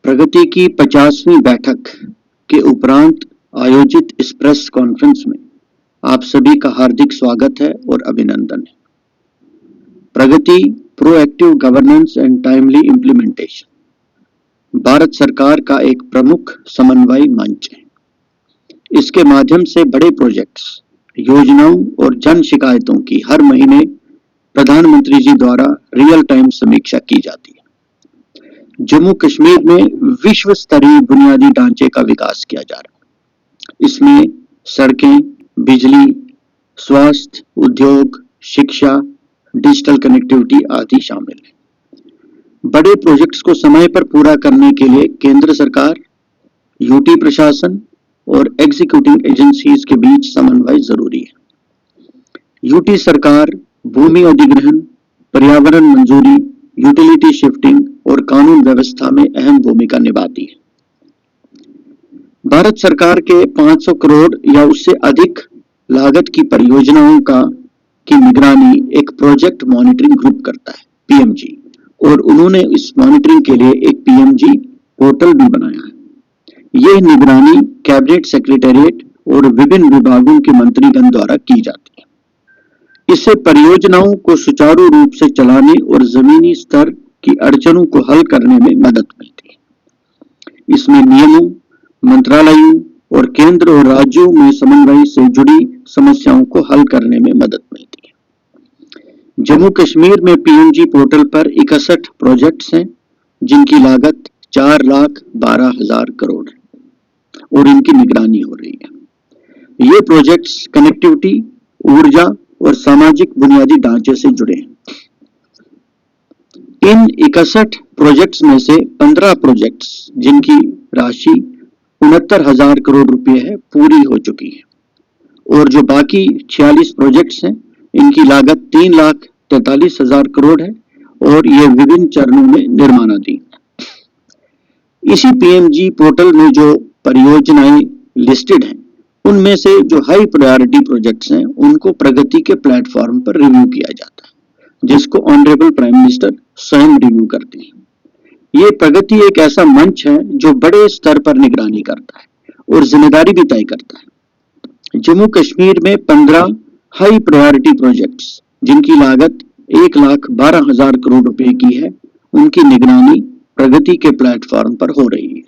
प्रगति की 50वीं बैठक के उपरांत आयोजित इस प्रेस कॉन्फ्रेंस में आप सभी का हार्दिक स्वागत है और अभिनंदन है। Pragati proactive governance and timely implementation Bharat सरकार का एक प्रमुख समन्वय मंच है। इसके माध्यम से बड़े प्रोजेक्ट्स, योजनाओं और जन शिकायतों की हर महीने प्रधानमंत्री जी द्वारा रियल टाइम समीक्षा की जाती है। जम्मू कश्मीर में विश्व स्तरीय बुनियादी ढांचे का विकास किया जा रहा है। इसमें सड़कें, बिजली, स्वास्थ्य, उद्योग, शिक्षा, डिजिटल कनेक्टिविटी आदि शामिल है। बड़े प्रोजेक्ट्स को समय पर पूरा करने के लिए केंद्र सरकार, यूटी प्रशासन और एग्जीक्यूटिव एजेंसीज के बीच समन्वय जरूरी है। यूटी सरकार भूमि अधिग्रहण, पर्यावरण मंजूरी, यूटिलिटी शिफ्टिंग और कानून व्यवस्था में अहम भूमिका निभाती है। भारत सरकार के 500 करोड़ या उससे अधिक लागत की परियोजनाओं की निगरानी एक प्रोजेक्ट मॉनिटरिंग ग्रुप करता है, पीएमजी, और उन्होंने इस मॉनिटरिंग के लिए एक पीएमजी पोर्टल भी बनाया है। यह निगरानी कैबिनेट सेक्रेटेरिएट और विभिन्न विभागों के मंत्रीगण द्वारा की जाती है। इससे परियोजनाओं को सुचारू रूप से चलाने और जमीनी स्तर की अड़चनों को हल करने में मदद मिलती है। इसमें नियमों, मंत्रालयों और केंद्र और राज्यों में समन्वय से जुड़ी समस्याओं को हल करने में मदद मिलती है। जम्मू कश्मीर में पीएमजी पोर्टल पर 61 प्रोजेक्ट्स हैं, जिनकी लागत 4,12,000 करोड़ है और इनकी निगरानी हो रही है। ये प्रोजेक्ट्स कनेक्टिविटी, ऊर्जा और सामाजिक बुनियादी ढांचे से जुड़े हैं। इन 61 प्रोजेक्ट्स में से 15 प्रोजेक्ट्स, जिनकी राशि 69,000 करोड़ रुपए है, पूरी हो चुकी है और जो बाकी 46 प्रोजेक्ट्स हैं, इनकी लागत 3,43,000 करोड़ है और ये विभिन्न चरणों में निर्माणाधीन है। इसी पीएमजी पोर्टल में जो परियोजनाएं लिस्टेड हैं, उनमें से जो हाई प्रायोरिटी प्रोजेक्ट्स हैं, उनको प्रगति के प्लेटफॉर्म पर रिव्यू किया जाता है, जिसको ऑनरेबल प्राइम मिनिस्टर स्वयं रिव्यू करते हैं। ये प्रगति एक ऐसा मंच है जो बड़े स्तर पर निगरानी करता है और जिम्मेदारी भी तय करता है। जम्मू कश्मीर में 15 हाई प्रायोरिटी प्रोजेक्ट्स, जिनकी लागत 1,12,000 करोड़ रुपए की है, उनकी निगरानी प्रगति के प्लेटफॉर्म पर हो रही है।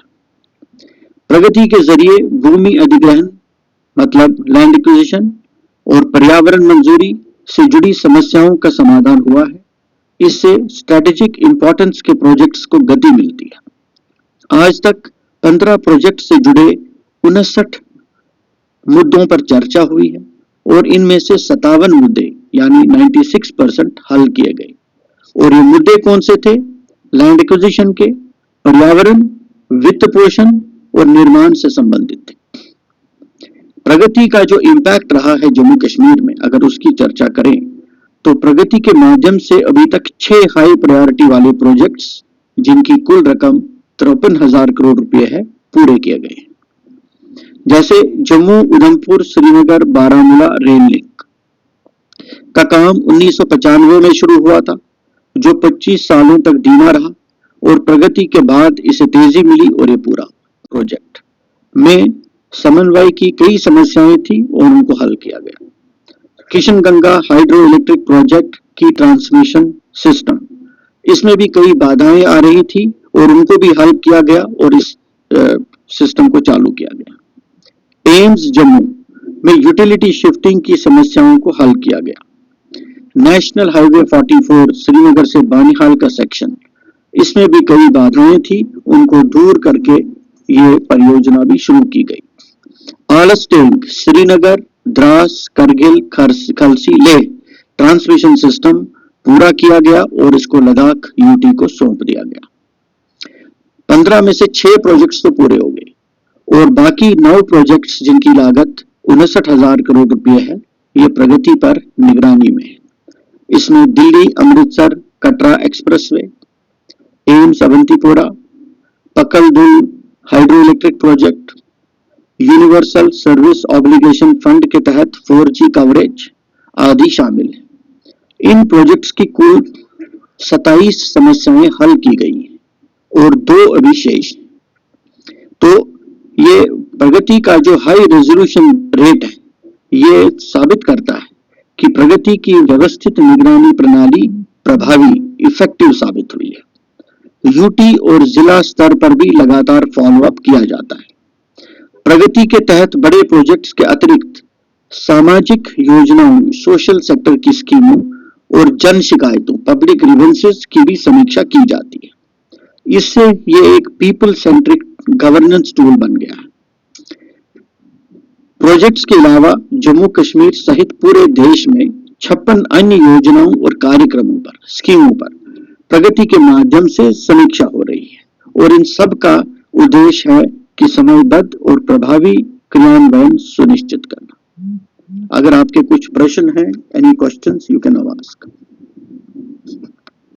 प्रगति के जरिए भूमि अधिग्रहण मतलब लैंड एक्विजिशन और पर्यावरण मंजूरी से जुड़ी समस्याओं का समाधान हुआ है। इससे स्ट्रेटेजिक इंपॉर्टेंस के प्रोजेक्ट्स को गति मिलती है। आज तक 15 प्रोजेक्ट से जुड़े 59 मुद्दों पर चर्चा हुई है और इनमें से 57 मुद्दे यानी 96% हल किए गए। और ये मुद्दे कौन से थे? लैंड एक्विजिशन के, पर्यावरण, वित्त पोषण और निर्माण से संबंधित थे। प्रगति का जो इम्पैक्ट रहा है जम्मू कश्मीर में, अगर उसकी चर्चा करें तो प्रगति के माध्यम से अभी तक 6 हाई प्रायोरिटी वाले प्रोजेक्ट्स, जिनकी कुल रकम 53,000 करोड़ रुपए है, पूरे किए गए। जैसे जम्मू उधमपुर श्रीनगर बारामूला रेल लिंक का काम 1995 में शुरू हुआ था, जो 25 सालों तक धीमा रहा और प्रगति के बाद इसे तेजी मिली और ये पूरा प्रोजेक्ट में समन्वय की कई समस्याएं थी और उनको हल किया गया। Kishan Ganga hydro electric project की ट्रांसमिशन सिस्टम, इसमें भी कई बाधाएं आ रही थी और उनको भी हल किया गया और इस सिस्टम को चालू किया गया। एम्स जम्मू में यूटिलिटी शिफ्टिंग की समस्याओं को हल किया गया। नेशनल हाईवे 44 श्रीनगर से बानीहाल का सेक्शन, इसमें भी कई बाधाएं थी, उनको दूर करके ये परियोजना भी शुरू की गई। Alusteng Srinagar Drass Kargil Khalsi Leh transmission system पूरा किया गया और इसको लद्दाख यूटी को सौंप दिया गया। 15 में से 6 प्रोजेक्ट्स तो पूरे हो गए और बाकी 9 प्रोजेक्ट्स, जिनकी लागत 59,000 करोड़ रुपए है, ये प्रगति पर निगरानी में है। इसमें Delhi Amritsar Katra expressway, AIIMS Awantipora, Pakaldul hydro electric project, universal service obligation fund के तहत 4G कवरेज आदि शामिल है। इन प्रोजेक्ट्स की कुल 27 समस्याएं हल की गई हैं और 2 अभी शेष हैं। तो ये प्रगति का जो हाई रेजोल्यूशन रेट है, ये साबित करता है कि प्रगति की व्यवस्थित निगरानी प्रणाली प्रभावी इफेक्टिव साबित हुई है। यूटी और जिला स्तर पर भी लगातार फॉलोअप किया जाता है। प्रगति के तहत बड़े प्रोजेक्ट्स के अतिरिक्त सामाजिक योजनाओं, सोशल सेक्टर की स्कीमों और जन शिकायतों, पब्लिक ग्रीवेंसेस की भी समीक्षा की जाती है। इससे ये एक पीपल सेंट्रिक गवर्नेंस टूल बन गया है। प्रोजेक्ट्स के अलावा जम्मू कश्मीर सहित पूरे देश में 56 अन्य योजनाओं और कार्यक्रमों पर, स्कीमों पर प्रगति के माध्यम से समीक्षा हो रही है और इन सब का उद्देश्य है कि समयबद्ध और प्रभावी क्रियान्वयन सुनिश्चित करना। अगर आपके कुछ प्रश्न हैं, any questions you can ask.